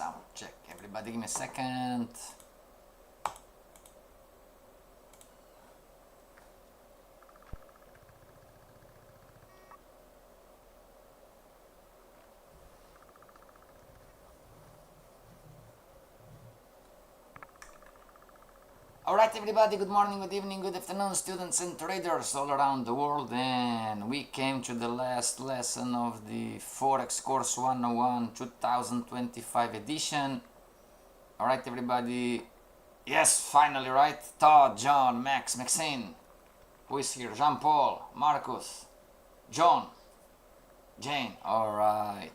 Sound check. Everybody give me a second. Alright everybody, good morning, good evening, good afternoon, students and traders all around the world, and we came to the last lesson of the Forex Course 101 2025 edition. Alright everybody, yes, finally, right? Todd, John, Max, Maxine, who is here? Jean-Paul, Marcus, John, Jane, alright.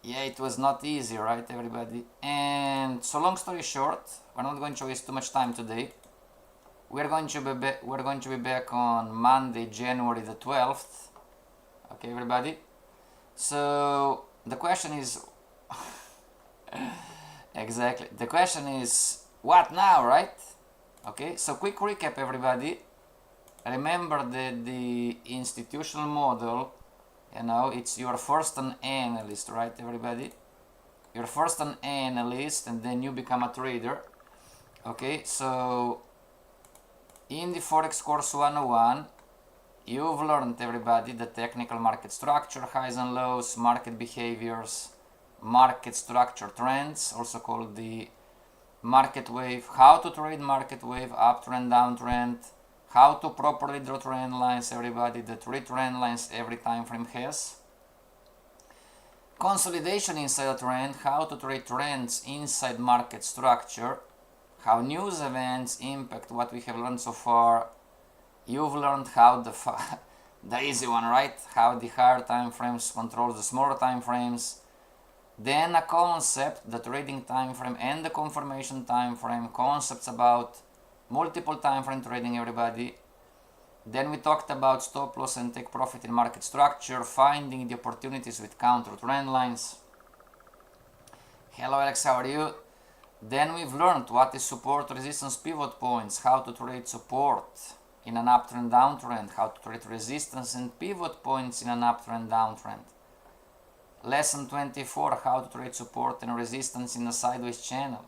Yeah, it was not easy, right everybody? And so long story short, we're not going to waste too much time today. We're going to be back on Monday, January the 12th. Okay, everybody? So the question is exactly. The question is what now, right? Okay, so quick recap everybody. Remember that the institutional model, you know, it's your first an analyst, right everybody? You're first an analyst and then you become a trader. Okay, so in the Forex Course 101 you've learned everybody the technical market structure, highs and lows, market behaviors, market structure trends, also called the market wave, how to trade market wave, uptrend, downtrend, how to properly draw trend lines everybody, the 3 trend lines every time frame has, consolidation inside a trend, how to trade trends inside market structure, how news events impact what we have learned so far. You've learned how the easy one, right? How the higher time frames controls the smaller time frames. Then a concept, the trading time frame and the confirmation time frame, concepts about multiple time frame trading everybody. Then we talked about stop loss and take profit in market structure, finding the opportunities with counter trend lines. Hello Alex, how are you? Then we've learned what is support, resistance, pivot points, how to trade support in an uptrend, downtrend, how to trade resistance and pivot points in an uptrend, downtrend. Lesson 24, how to trade support and resistance in a sideways channel.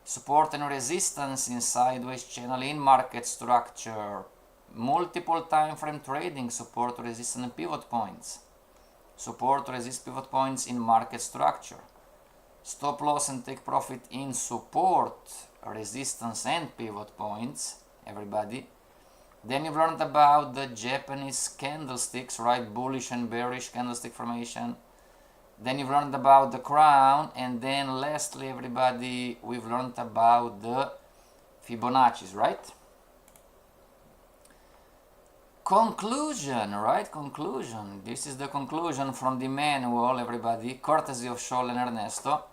Support and resistance in sideways channel in market structure. Multiple time frame trading, support, resistance and pivot points. Support, resist, pivot points in market structure. Stop loss and take profit in support, resistance and pivot points, everybody. Then you've learned about the Japanese candlesticks, right? Bullish and bearish candlestick formation. Then you've learned about the crown, and then lastly everybody, we've learned about the Fibonacci's, right? Conclusion, right? Conclusion. This is the conclusion from the manual, everybody, courtesy of Scholl and Ernesto.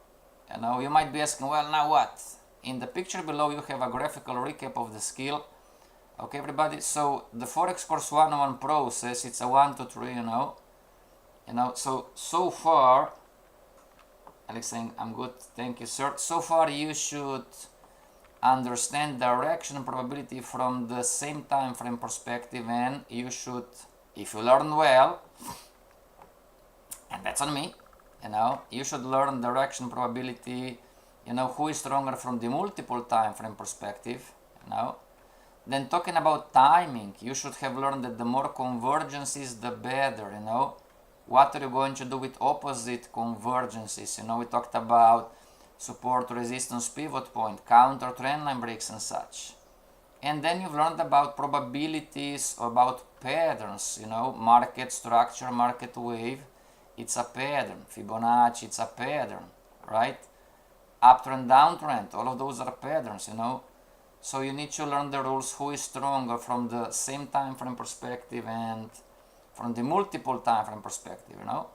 And now you might be asking, well, now what? In the picture below you have a graphical recap of the skill. Okay, everybody, so the Forex Course 101 process, it's a 1, 2, 3, you know, so far, Alex saying, I'm good, thank you, sir. So far you should understand direction and probability from the same time frame perspective, and you should, if you learn well, and that's on me, you know, you should learn direction probability, you know, who is stronger from the multiple time frame perspective, you know. Then talking about timing, you should have learned that the more convergences the better, you know. What are you going to do with opposite convergences? You know, we talked about support, resistance, pivot point, counter trend line breaks and such. And then you've learned about probabilities, about patterns, you know, market structure, market wave, it's a pattern. Fibonacci, it's a pattern, right? Uptrend, downtrend, all of those are patterns, you know. So you need to learn the rules, who is stronger from the same time frame perspective and from the multiple time frame perspective, you know.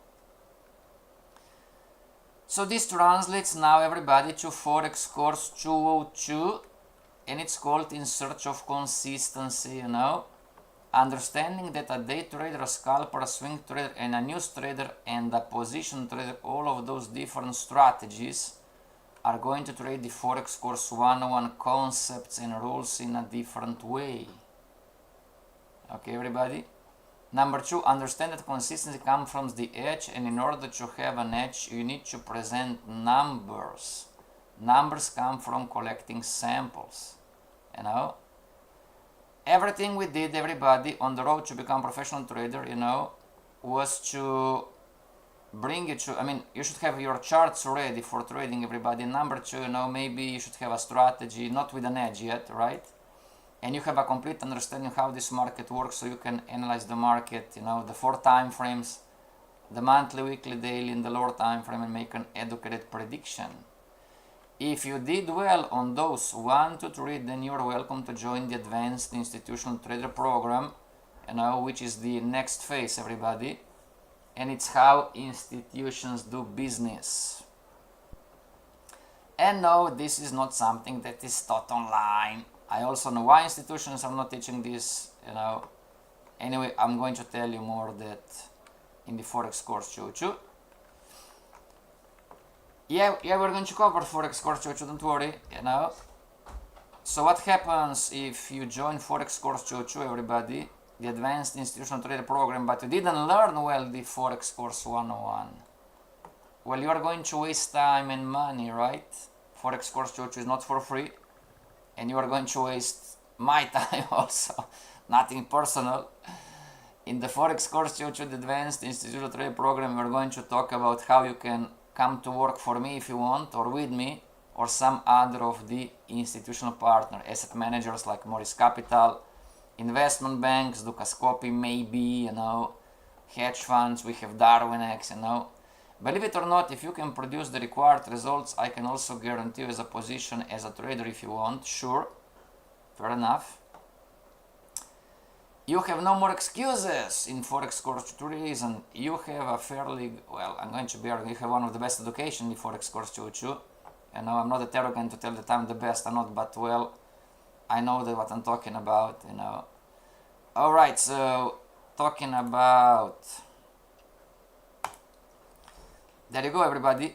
So this translates now everybody to Forex Course 202, and it's called In Search of Consistency, you know. Understanding that a day trader, a scalper, a swing trader, and a news trader, and a position trader, all of those different strategies are going to trade the Forex Course 101 concepts and rules in a different way. Okay, everybody? Number 2, understand that consistency comes from the edge, and in order to have an edge, you need to present numbers. Numbers come from collecting samples. You know, everything we did, everybody, on the road to become a professional trader, you know, was to bring you to, I mean, you should have your charts ready for trading, everybody. Number 2, you know, maybe you should have a strategy, not with an edge yet, right? And you have a complete understanding how this market works, so you can analyze the market, you know, the 4 time frames, the monthly, weekly, daily, and the lower time frame, and make an educated prediction. If you did well on those 1 to 3, then you're welcome to join the Advanced Institutional Trader Program, you know, which is the next phase, everybody. And it's how institutions do business. And no, this is not something that is taught online. I also know why institutions are not teaching this, you know. Anyway, I'm going to tell you more that in the Forex course, Choo-Choo. Yeah, we're going to cover Forex course, Choo-Choo, don't worry, you know. So what happens if you join Forex course, Choo-Choo, everybody, the Advanced Institutional Trader Program, but you didn't learn well the Forex course 101? Well, you are going to waste time and money, right? Forex course, Choo-Choo, is not for free. And you are going to waste my time also, nothing personal. In the Forex course, Choo-Choo, the Advanced Institutional Trade Program, we're going to talk about how you can come to work for me if you want, or with me, or some other of the institutional partner, asset managers like Morris Capital, investment banks, Ducascopy maybe, you know, hedge funds, we have Darwinex, you know. Believe it or not, if you can produce the required results, I can also guarantee you as a position as a trader if you want. Sure, fair enough. You have no more excuses in Forex course 2 reason. You have a fairly, well, I'm going to be arguing, you have one of the best education in Forex course 2. You know, I'm not that arrogant to tell that I'm the best, I'm not, but well, I know that what I'm talking about, you know. Alright, so talking about, there you go, everybody.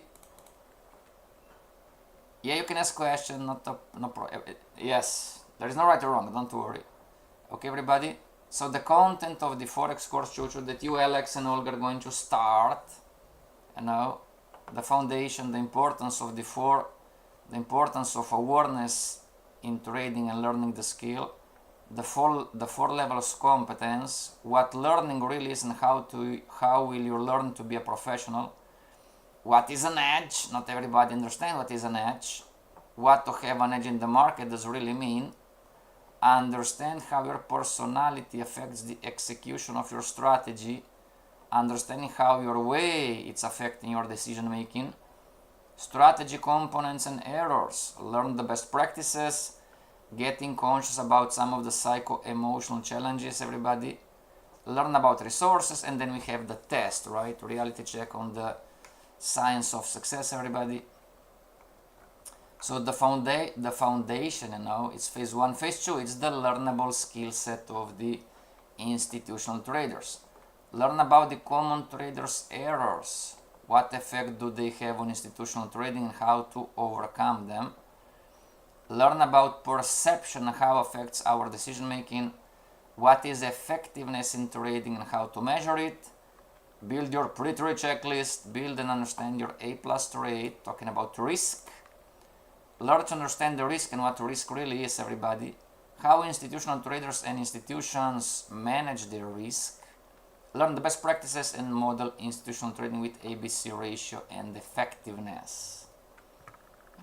Yeah, you can ask questions, yes, there is no right or wrong, don't worry. Okay, everybody. So the content of the Forex course, Choo-Choo, that you, Alex, and Olga are going to start, you know, the foundation, the importance of the importance of awareness in trading and learning the skill, the four levels of competence, what learning really is, and how will you learn to be a professional. What is an edge? Not everybody understands what is an edge. What to have an edge in the market does really mean. Understand how your personality affects the execution of your strategy. Understanding how your way it's affecting your decision making. Strategy components and errors. Learn the best practices. Getting conscious about some of the psycho-emotional challenges, everybody. Learn about resources, and then we have the test, right? Reality check on the science of success, everybody. So the foundation, you know, it's phase 1. Phase 2, it's the learnable skill set of the institutional traders. Learn about the common traders' errors. What effect do they have on institutional trading and how to overcome them. Learn about perception and how it affects our decision making. What is effectiveness in trading and how to measure it. Build your pre-trade checklist. Build and understand your A+ trade. Talking about risk. Learn to understand the risk and what risk really is, everybody. How institutional traders and institutions manage their risk. Learn the best practices and model institutional trading with ABC ratio and effectiveness.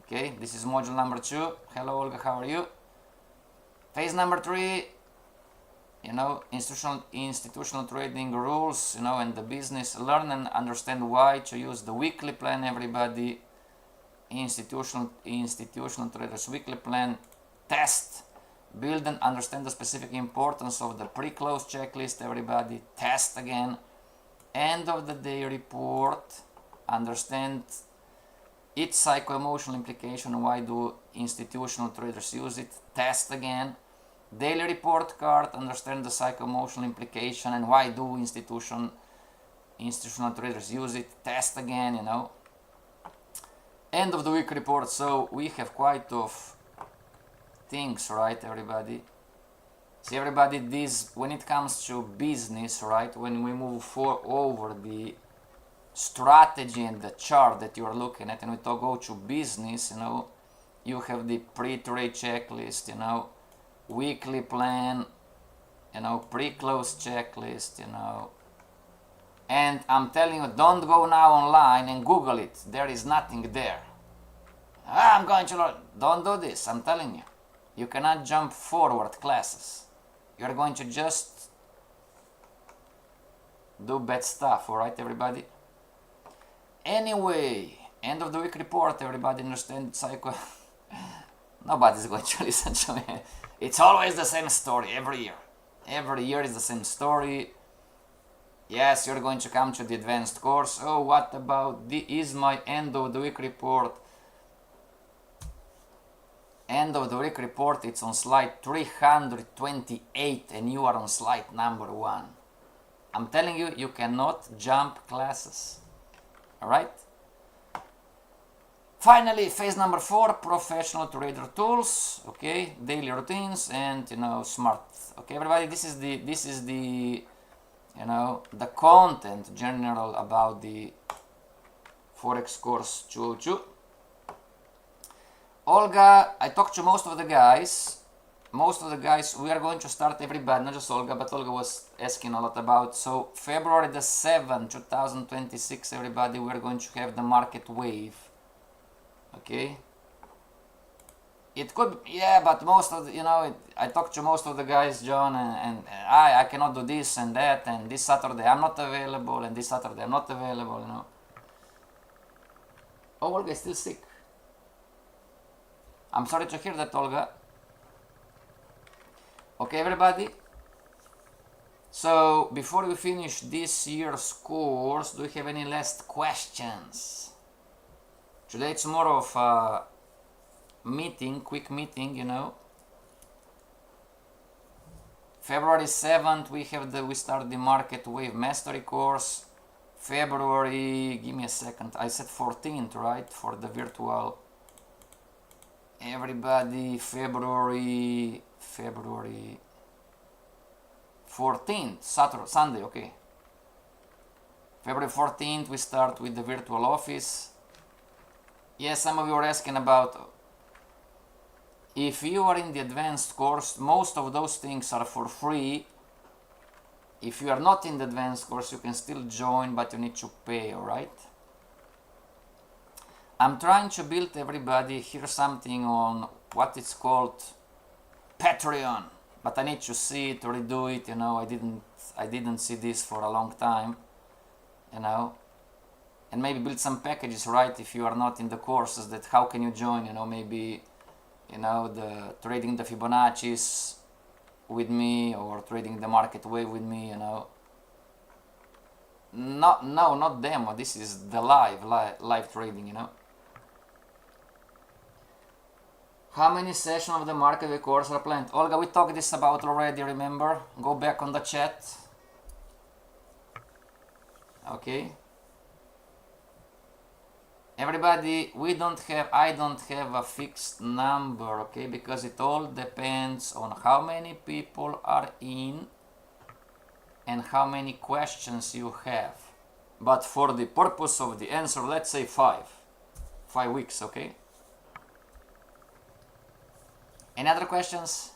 Okay, this is module number 2. Hello, Olga, how are you? Phase number 3, you know, institutional trading rules, you know, and the business. Learn and understand why to use the weekly plan, everybody. Institutional traders weekly plan. Test. Build and understand the specific importance of the pre-close checklist, everybody. Test again. End of the day report. Understand its psycho-emotional implication. Why do institutional traders use it? Test again. Daily report card. Understand the psycho-emotional implication and why do institutional traders use it? Test again, you know. End of the week report. So we have quite of things, right, everybody? See everybody, this, when it comes to business, right, when we move over the strategy and the chart that you are looking at, and we talk go to business, you know, you have the pre-trade checklist, you know, weekly plan, you know, pre-close checklist, you know. And I'm telling you, don't go now online and Google it. There is nothing there. I'm going to learn. Don't do this. I'm telling you. You cannot jump forward classes. You're going to just do bad stuff, alright, everybody? Anyway, end of the week report, everybody understand cycle? Nobody's going to listen to me. It's always the same story every year. Every year is the same story. Yes, you're going to come to the advanced course. Oh, what about is my end of the week report? End of the week report, it's on slide 328 and you are on slide number 1. I'm telling you, you cannot jump classes. Alright? Finally, phase number 4, professional trader tools, okay, daily routines and, you know, smart. Okay, everybody, this is the you know, the content general about the Forex course 202. Olga, I talked to most of the guys. We are going to start everybody, not just Olga, but Olga was asking a lot about. So February the 7th, 2026, everybody, we are going to have the market wave. Okay. It could, yeah, but most of the, you know, I talked to most of the guys, John, and I cannot do this and that, and this Saturday I'm not available, and this Saturday I'm not available, you know. Oh, Olga is still sick. I'm sorry to hear that, Olga. Okay, everybody. So, before we finish this year's course, do you have any last questions? Today it's more of a meeting, quick meeting, you know. February 7th we start the market wave mastery course. February, give me a second, I said 14th, right, for the virtual. Everybody, February 14th, Saturday, Sunday, okay. February 14th we start with the virtual office. Yes, some of you are asking about, if you are in the advanced course, most of those things are for free. If you are not in the advanced course, you can still join, but you need to pay, alright? I'm trying to build everybody here something on what it's called Patreon, but I need to see it, redo it, you know. I didn't see this for a long time, you know. And maybe build some packages, right? If you are not in the courses, that how can you join, you know, maybe, you know, the trading the Fibonacci's with me, or trading the market wave with me, you know. No, not demo. This is the live trading, you know. How many sessions of the market wave course are planned? Olga, we talked this about already. Remember? Go back on the chat. Okay. Everybody, I don't have a fixed number, okay, because it all depends on how many people are in and how many questions you have. But for the purpose of the answer, let's say 5 weeks, okay? Any other questions?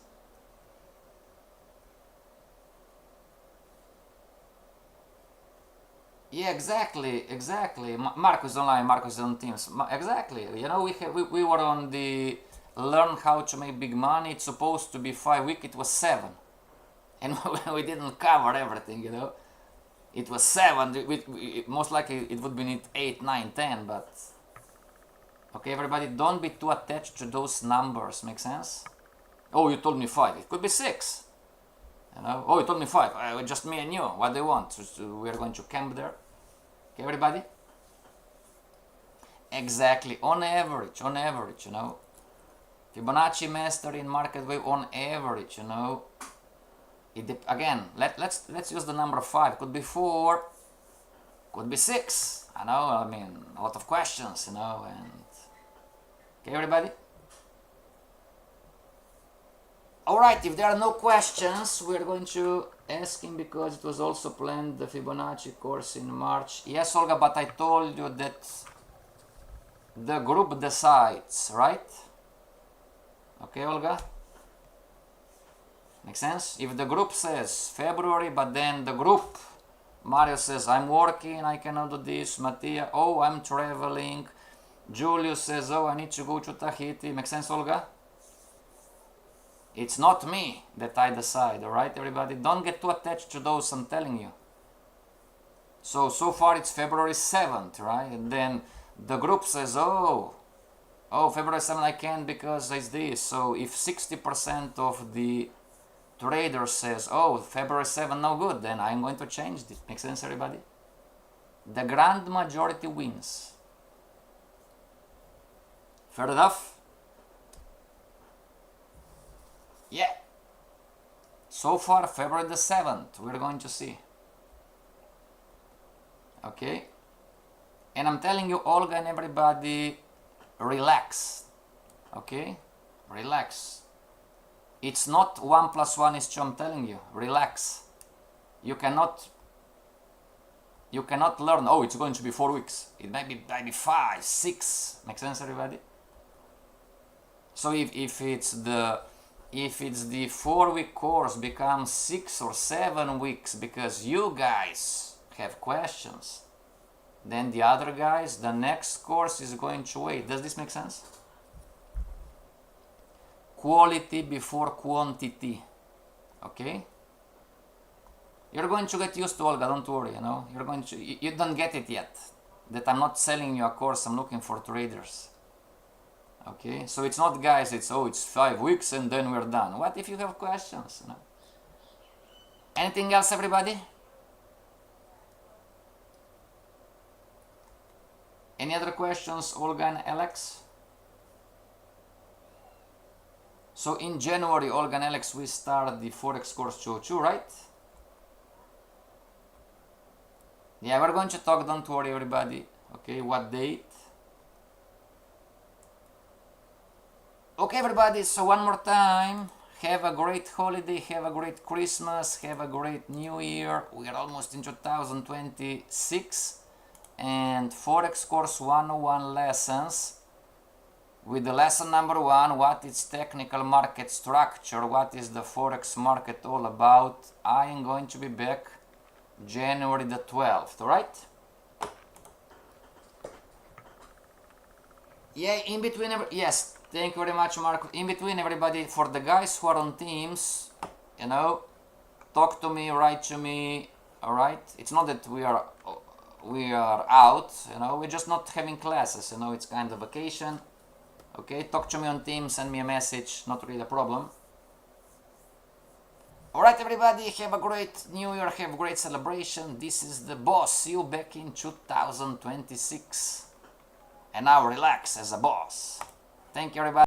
Yeah, exactly. Marcus online, Marcus on Teams. Exactly. You know, we were on the learn how to make big money. It's supposed to be 5 weeks. It was 7, and we didn't cover everything. You know, it was 7. Most likely it would be need 8, 9, 10. But okay, everybody, don't be too attached to those numbers. Make sense? Oh, you told me 5. It could be 6. You know? Oh, you told me 5. Just me and you. What do you want? We are going to camp there. Okay, everybody? Exactly. On average, you know. Fibonacci mastery in market wave on average, you know. Again, let's use the number 5. Could be 4. Could be 6. I know. I mean, a lot of questions, you know. And okay, everybody. Alright, if there are no questions, we're going to ask him because it was also planned the Fibonacci course in March. Yes, Olga, but I told you that the group decides, right? Okay, Olga? Make sense? If the group says February, but then the group, Mario says, I'm working, I cannot do this. Mattia, oh, I'm traveling. Julius says, oh, I need to go to Tahiti. Make sense, Olga? It's not me that I decide, alright, everybody? Don't get too attached to those I'm telling you. So far it's February 7th, right? And then the group says, oh, February 7th I can't because it's this. So if 60% of the trader says, oh, February 7th no good, then I'm going to change it. Make sense, everybody? The grand majority wins. Fair enough? Yeah. So far, February the 7th, we're going to see. Okay? And I'm telling you, Olga and everybody, relax. Okay? Relax. It's not 1 + 1 is 2, I'm telling you. Relax. You cannot learn, oh, it's going to be 4 weeks. It might be 5, 6. Make sense, everybody? So if it's the 4-week course becomes 6 or 7 weeks because you guys have questions, then the other guys, the next course is going to wait. Does this make sense? Quality before quantity. Okay? You're going to get used to Olga, don't worry, you know. You don't get it yet. That I'm not selling you a course, I'm looking for traders. Okay, so it's not guys, it's 5 weeks and then we're done. What if you have questions? You know? Anything else, everybody? Any other questions, Olga and Alex? So in January, Olga and Alex, we start the Forex course 202, right? Yeah, we're going to talk, don't worry, everybody. Okay, what date? Okay, everybody, so one more time, have a great holiday, have a great Christmas, have a great New Year. We are almost in 2026, and Forex course 101 lessons with the lesson number 1, what is technical market structure, what is the Forex market all about. I am going to be back January the 12th, alright? Yeah, in between, yes. Thank you very much, Marco. In between, everybody, for the guys who are on Teams, you know, talk to me, write to me, alright? It's not that we are out, you know, we're just not having classes, you know, it's kind of vacation. Okay, talk to me on Teams, send me a message, not really a problem. Alright, everybody, have a great New Year, have a great celebration. This is the boss. See you back in 2026. And now relax as a boss. Thank you, everybody.